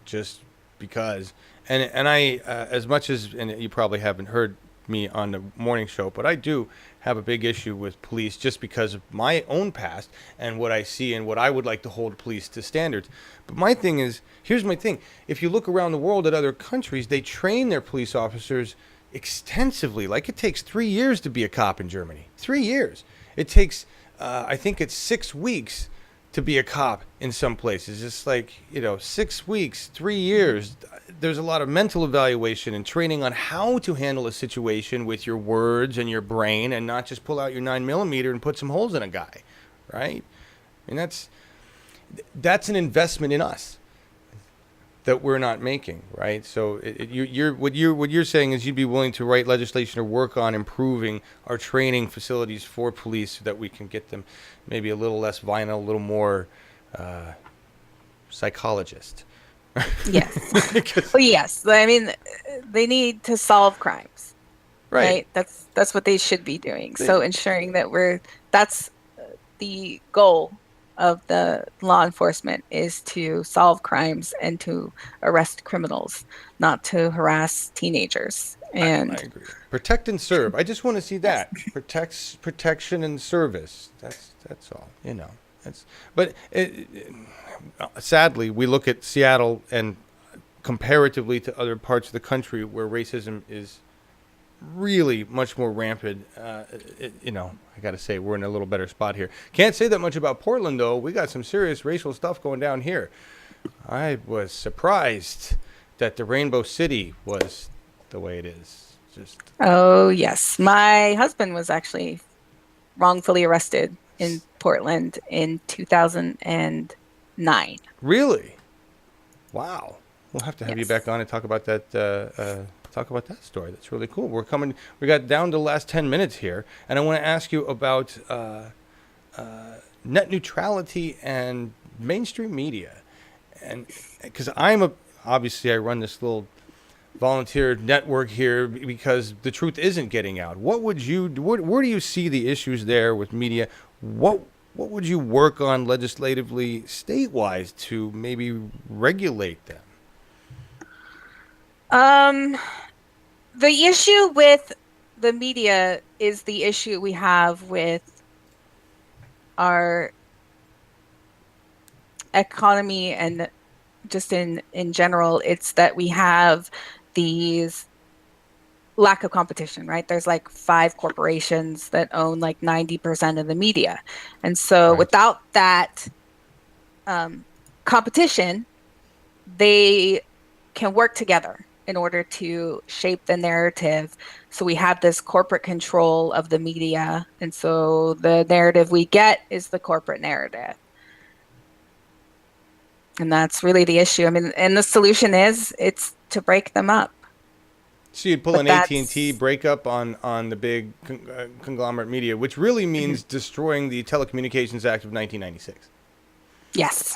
A: just because. And I, as much as, and you probably haven't heard me on the morning show, but I do have a big issue with police just because of my own past and what I see and what I would like to hold police to standards. But my thing is, here's my thing. If you look around the world at other countries, they train their police officers extensively. Like, it takes 3 years to be a cop in Germany. 3 years. It takes, I think it's 6 weeks to be a cop in some places. It's like, 6 weeks, 3 years. There's a lot of mental evaluation and training on how to handle a situation with your words and your brain, and not just pull out your 9mm and put some holes in a guy, right? I mean, that's an investment in us. that we're not making, right? So what you're saying is you'd be willing to write legislation or work on improving our training facilities for police so that we can get them maybe a little less violent, a little more psychologist.
C: Yes. Well, yes. I mean, they need to solve crimes. Right. That's what they should be doing. So ensuring that that's the goal of the law enforcement is to solve crimes and to arrest criminals, not to harass teenagers. And
A: I agree. Protect and serve. I just want to see that. Protection and service. That's all. Sadly, we look at Seattle and comparatively to other parts of the country where racism is really much more rampant. I got to say, we're in a little better spot here. Can't say that much about Portland, though. We got some serious racial stuff going down here. I was surprised that the Rainbow City was the way it is.
C: Oh, yes. My husband was actually wrongfully arrested in Portland in 2009.
A: Really? Wow. We'll have to have you back on and talk about that. Talk about that story. That's really cool. We got down to the last 10 minutes here, and I want to ask you about net neutrality and mainstream media, and because obviously I run this little volunteer network here because the truth isn't getting out. What would you? Where do you see the issues there with media? What would you work on legislatively, state-wise, to maybe regulate them?
C: The issue with the media is the issue we have with our economy and just in general. It's that we have these lack of competition, right? There's like 5 corporations that own like 90% of the media. And so without that competition, they can work together in order to shape the narrative. So we have this corporate control of the media. And so the narrative we get is the corporate narrative. And that's really the issue. I mean, and the solution it's to break them up.
A: So you'd pull an AT&T breakup on the big conglomerate media, which really means destroying the Telecommunications Act of 1996.
C: Yes.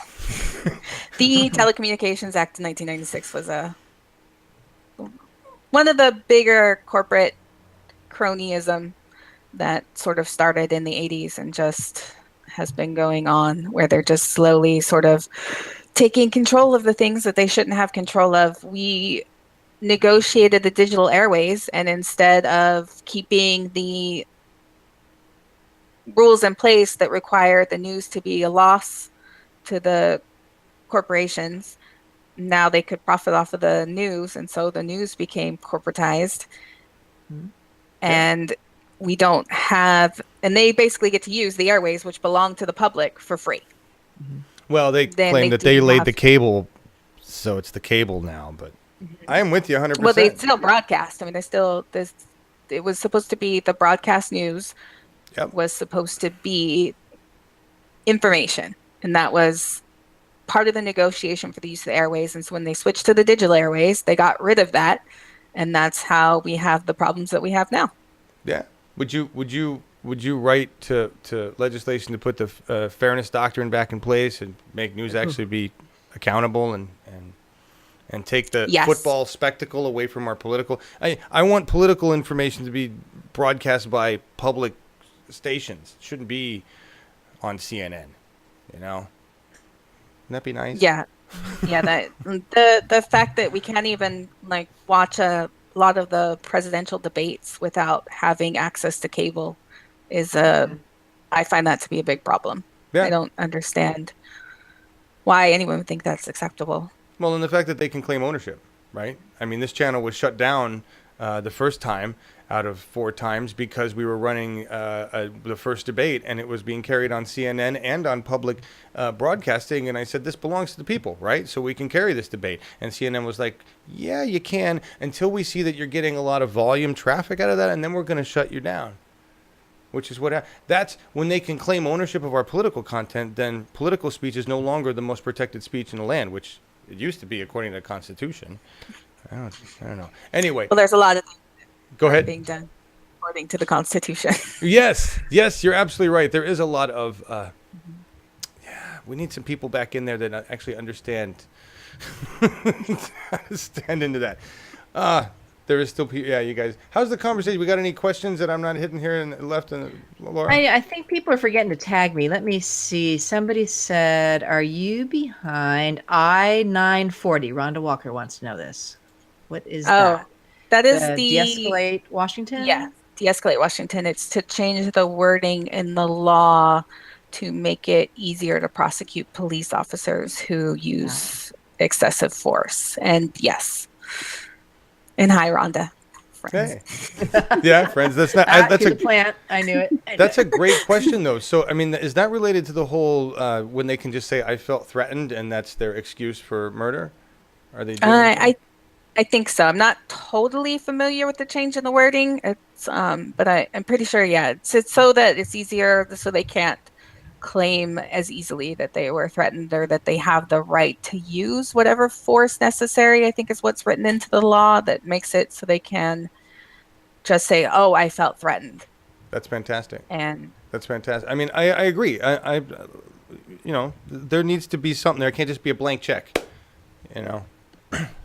C: The Telecommunications Act of 1996 was one of the bigger corporate cronyism that sort of started in the 80s and just has been going on, where they're just slowly sort of taking control of the things that they shouldn't have control of. We negotiated the digital airways, and instead of keeping the rules in place that require the news to be a loss to the corporations, now they could profit off of the news, and so the news became corporatized. And we don't have, and they basically get to use the airways, which belong to the public, for free.
A: Well, they claim that they laid the cable, so it's the cable now, but I am with you 100%.
C: Well, they still broadcast. I mean, it was supposed to be the broadcast news was supposed to be information, and that was part of the negotiation for the use of the airways. And so when they switched to the digital airways, they got rid of that, and that's how we have the problems that we have now.
A: Yeah. Would you write to legislation to put the fairness doctrine back in place and make news actually be accountable and take the football spectacle away from our political? I want political information to be broadcast by public stations. It shouldn't be on CNN, Wouldn't that be nice?
C: Yeah. That the fact that we can't even like watch a lot of the presidential debates without having access to cable is I find that to be a big problem. Yeah. I don't understand why anyone would think that's acceptable.
A: Well, and the fact that they can claim ownership, right? I mean, this channel was shut down the first time out of 4 times because we were running the first debate, and it was being carried on CNN and on public broadcasting. And I said, this belongs to the people, right? So we can carry this debate. And CNN was like, yeah, you can, until we see that you're getting a lot of volume traffic out of that, and then we're going to shut you down. Which is that's when they can claim ownership of our political content, then political speech is no longer the most protected speech in the land, which It used to be according to the Constitution. I don't know. Anyway,
C: Well, there's a lot of things
A: go ahead.
C: being done according to the Constitution.
A: Yes, you're absolutely right. There is a lot of, we need some people back in there that actually understand into that. There is still people. Yeah, you guys. How's the conversation? We got any questions that I'm not hitting here and left? Laura?
D: I think people are forgetting to tag me. Let me see. Somebody said, "Are you behind I-940?" Rhonda Walker wants to know this. What is that?
C: That is the
D: de-escalate Washington.
C: Yeah, de-escalate Washington. It's to change the wording in the law to make it easier to prosecute police officers who use excessive force. And yes. And hi, Rhonda. Friends.
A: Hey. Yeah, friends. That's not. That's
D: a plant. I knew it.
A: That's a great question, though. So, I mean, is that related to the whole when they can just say "I felt threatened" and that's their excuse for murder? Are they?
C: I think so. I'm not totally familiar with the change in the wording. It's but I'm pretty sure. Yeah, it's so that it's easier, so they can't claim as easily that they were threatened or that they have the right to use whatever force necessary, I think is what's written into the law that makes it so they can just say, "Oh, I felt threatened."
A: That's fantastic.
C: And
A: that's fantastic. I mean, I agree. I you know, there needs to be something there. It can't just be a blank check, you know.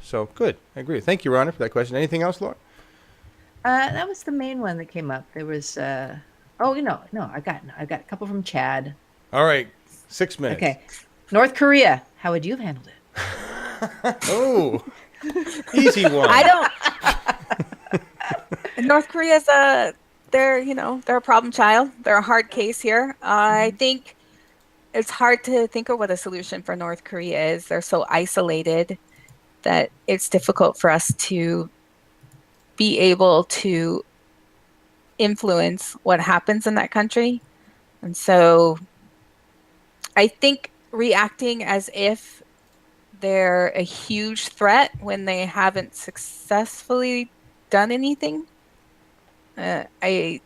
A: So good. I agree. Thank you, Rhonda, for that question. Anything else, Laura?
D: That was the main one that came up. There was no, I got a couple from Chad.
A: All right, 6 minutes.
D: Okay, North Korea. How would you have handled it?
A: Oh, easy one.
C: I don't. North Korea's they're a problem child. They're a hard case here. I think it's hard to think of what a solution for North Korea is. They're so isolated that it's difficult for us to be able to influence what happens in that country. And so I think reacting as if they're a huge threat when they haven't successfully done anything, it's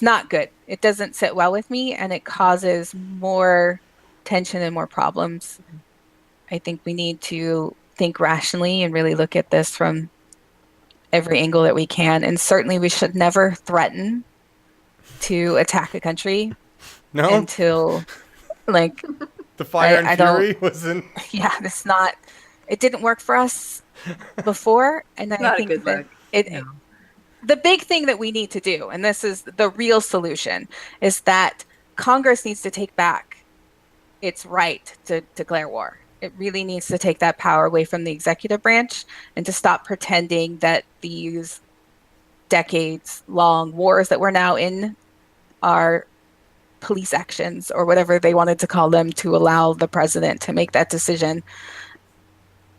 C: not good. It doesn't sit well with me, and it causes more tension and more problems. I think we need to think rationally and really look at this from every angle that we can. And certainly we should never threaten to attack a country until
A: the fire and fury wasn't.
C: Yeah, it didn't work for us before. And I think that the big thing that we need to do, and this is the real solution, is that Congress needs to take back its right to declare war. It really needs to take that power away from the executive branch and to stop pretending that these decades-long wars that we're now in are police actions or whatever they wanted to call them to allow the president to make that decision.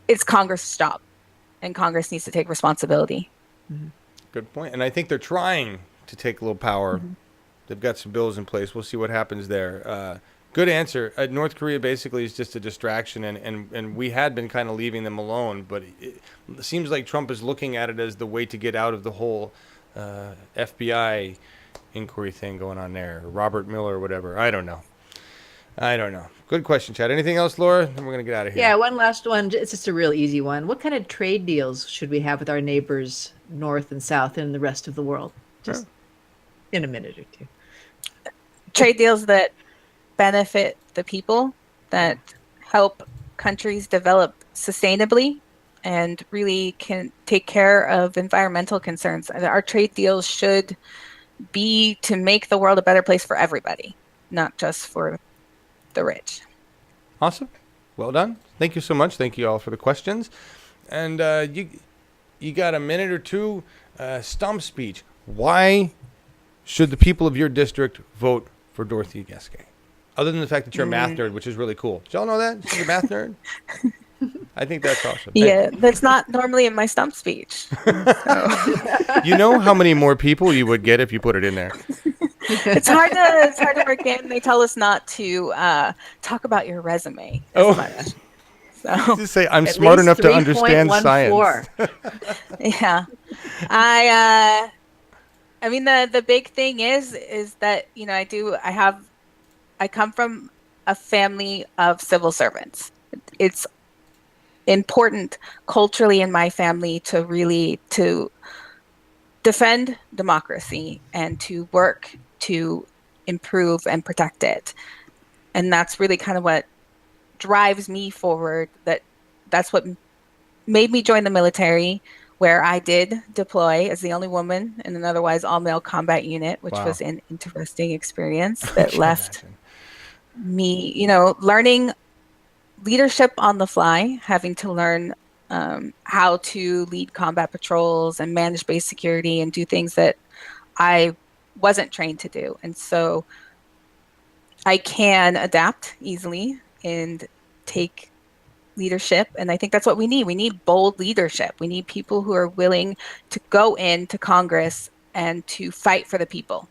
C: It's Congress' job, and Congress needs to take responsibility.
D: Mm-hmm.
A: Good point. And I think they're trying to take a little power. Mm-hmm. They've got some bills in place. We'll see what happens there. Good answer. North Korea basically is just a distraction, and we had been kind of leaving them alone, but it seems like Trump is looking at it as the way to get out of the whole FBI inquiry thing going on there, or Robert Mueller or whatever. I don't know. Good question, Chad. Anything else, Laura? Then we're going to get out of here.
D: Yeah, one last one. It's just a real easy one. What kind of trade deals should we have with our neighbors north and south and the rest of the world? Just in a minute or two.
C: Trade deals that benefit the people, that help countries develop sustainably and really can take care of environmental concerns. Our trade deals should be to make the world a better place for everybody, not just for the rich.
A: Awesome. Well done. Thank you so much. Thank you all for the questions. And you got a minute or two. Stump speech. Why should the people of your district vote for Dorothy Gasque? Other than the fact that you're a math nerd, which is really cool. Did y'all know that? She's a math nerd? I think that's awesome.
C: Yeah, that's not normally in my Stump speech. So.
A: You know how many more people you would get if you put it in there?
C: It's hard to work in. They tell us not to talk about your resume as much. So
A: just say I'm smart enough to understand science.
C: Yeah, I mean the big thing is that I come from a family of civil servants. it's important culturally in my family to defend democracy and to work to improve and protect it. And that's really kind of what drives me forward. That's what made me join the military, where I did deploy as the only woman in an otherwise all-male combat unit, which
A: Wow.
C: was an interesting experience
A: I
C: that
A: can
C: left
A: imagine.
C: me, learning leadership on the fly, having to learn how to lead combat patrols and manage base security and do things that I wasn't trained to do. And so I can adapt easily and take leadership. And I think that's what we need. We need bold leadership. We need people who are willing to go into Congress and to fight for the people.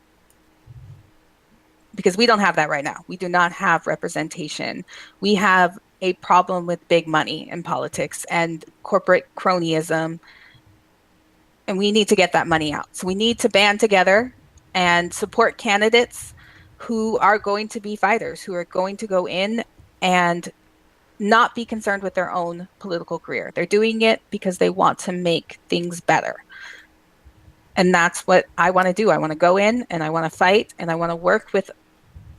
C: Because we don't have that right now. We do not have representation. We have a problem with big money in politics and corporate cronyism. And we need to get that money out. So we need to band together and support candidates who are going to be fighters, who are going to go in and not be concerned with their own political career. They're doing it because they want to make things better. And that's what I want to do. I want to go in and I want to fight, and I want to work with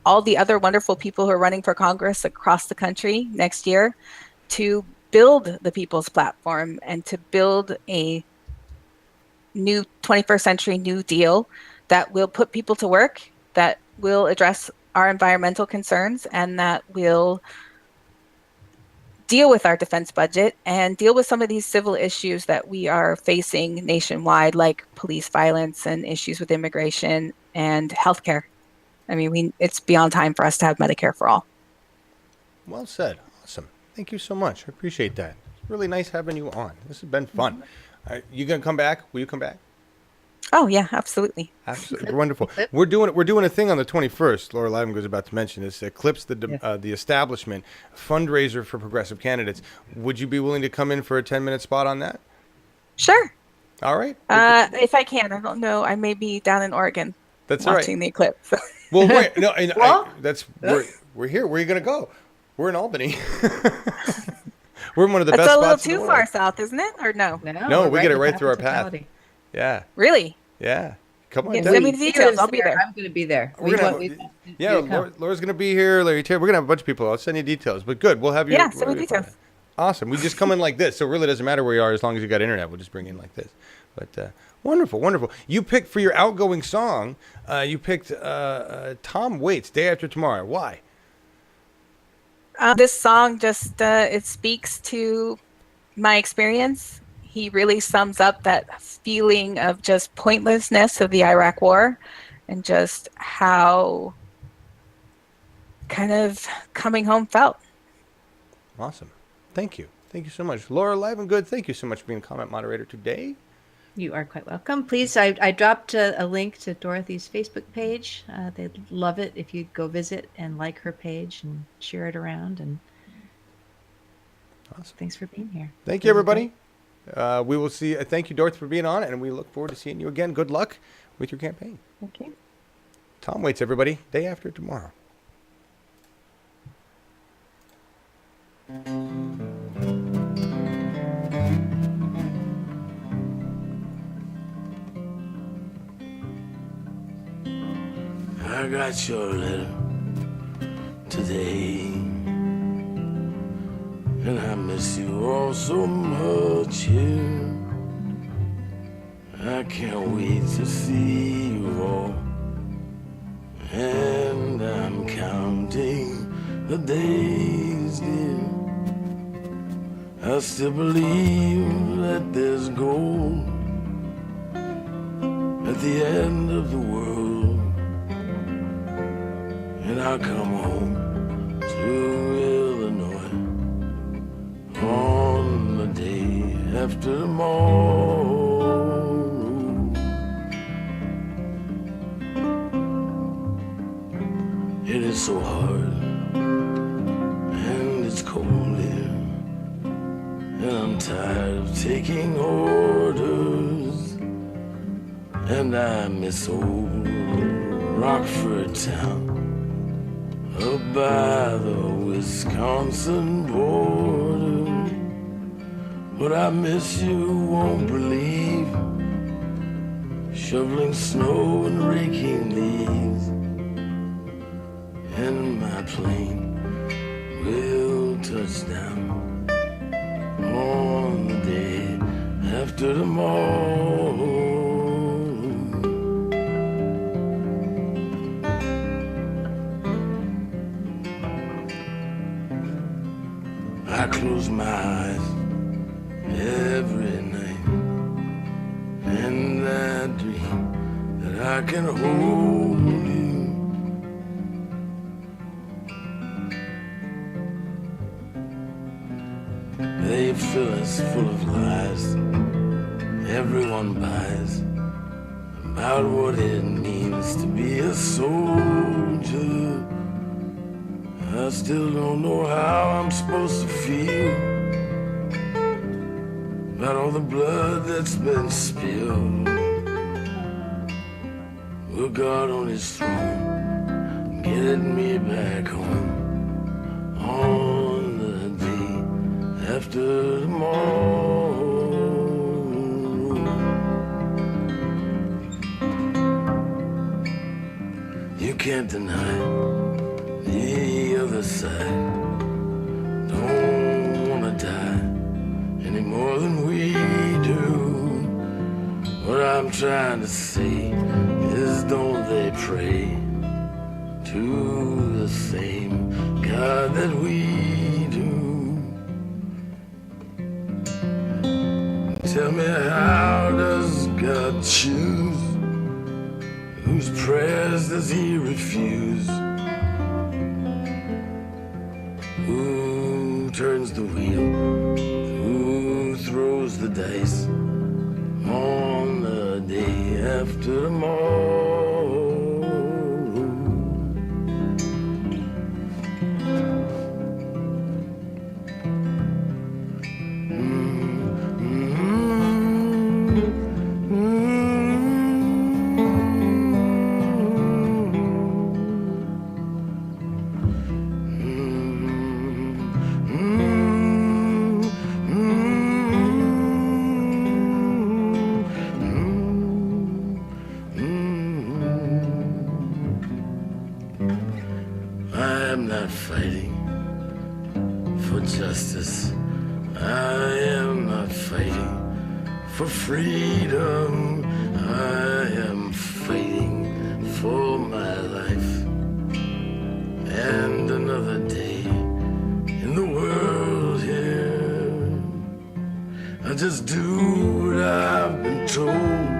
C: all the other wonderful people who are running for Congress across the country next year to build the People's Platform and to build a new 21st century New Deal that will put people to work, that will address our environmental concerns, and that will deal with our defense budget and deal with some of these civil issues that we are facing nationwide, like police violence and issues with immigration and healthcare. I mean, it's beyond time for us to have Medicare for all.
A: Well said. Awesome. Thank you so much. I appreciate that. It's really nice having you on. This has been fun. You gonna come back? Will you come back?
C: Oh yeah, absolutely.
A: Absolutely wonderful. We're doing a thing on the 21st. Laura Liven was about to mention this. Eclipse the Establishment fundraiser for progressive candidates. Would you be willing to come in for a 10-minute spot on that?
C: Sure.
A: All right.
C: If I can, I don't know. I may be down in Oregon.
A: That's all right.
C: Watching the eclipse.
A: Well, wait, no,
D: Well,
A: we're here. Where are you gonna go? We're in Albany. We're in one of the
C: That's
A: best
C: a little
A: spots in the
C: too
A: world.
C: far south, isn't it? Or no?
A: No,
D: we're
A: we get it
D: in the
A: right through our path.
D: hospitality.
A: Yeah,
C: Really?
A: yeah. Come on
C: Yeah,
A: down.
C: send me the details. I'll be there.
D: I'm going to be there.
A: We're gonna Laura's gonna be here. Larry Taylor. We're gonna have a bunch of people. I'll send you details. But good, we'll have you.
C: Yeah, send me details.
A: Awesome. We just come in like this, so it really doesn't matter where you are as long as you got internet. We'll just bring you in like this. But wonderful, wonderful. You picked for your outgoing song. You picked Tom Waits, Day After Tomorrow. Why?
C: This song just it speaks to my experience. He really sums up that feeling of just pointlessness of the Iraq War and just how kind of coming home felt.
A: Awesome. Thank you. Thank you so much. Laura Livengood, thank you so much for being comment moderator today.
D: You are quite welcome. Please, I dropped a link to Dorothy's Facebook page. They'd love it if you'd go visit and like her page and share it around. And
A: awesome.
D: Thanks for being here.
A: Thank you, everybody. We will see. Thank you, Dorothy, for being on, and we look forward to seeing you again. Good luck with your campaign.
C: Okay.
A: Tom Waits, everybody. Day After Tomorrow.
E: I got your letter today, and I miss you all so much, yeah. I can't wait to see you all, and I'm counting the days, dear. I still believe that there's gold at the end of the world. And I'll come home to Illinois on the day after tomorrow. It is so hard and it's cold here, and I'm tired of taking orders, and I miss old Rockford town up by the Wisconsin border. But I miss you, won't believe, shoveling snow and raking leaves. And my plane will touch down on the day after tomorrow. I close my eyes every night, and I dream that I can hold you. They fill us full of lies everyone buys about what it means to be a soldier. I still don't know how I'm supposed to feel about all the blood that's been spilled. Will God on his throne get me back home on the day after tomorrow? You can't deny the other side don't wanna die any more than we do. What I'm trying to say is, don't they pray to the same God that we do? Tell me, how does God choose? Whose prayers does he refuse? Who turns the wheel? Who throws the dice on the day after tomorrow? I'm not fighting for justice. I am not fighting for freedom. I am fighting for my life and another day in the world here. I just do what I've been told.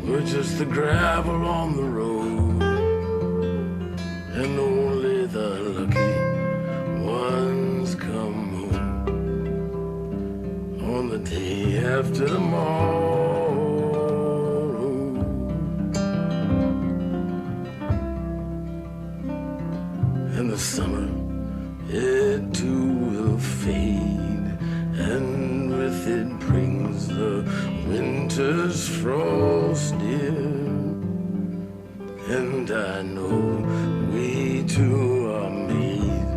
E: We're just the gravel on the road, and only the lucky ones come home on the day after tomorrow. And the summer, it too will fade, and with it brings the winter's frost dear. And I know we two are made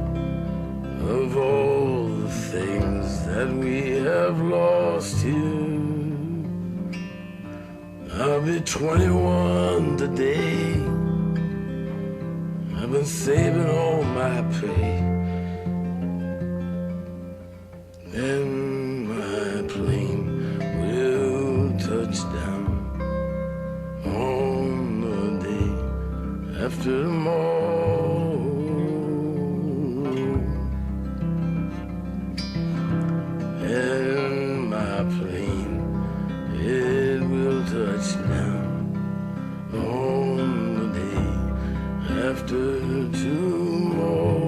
E: of all the things that we have lost here. I'll be 21 today. I've been saving all my pay, and my plane will touch down on the day after tomorrow. And my plane, it will touch down on the day after tomorrow.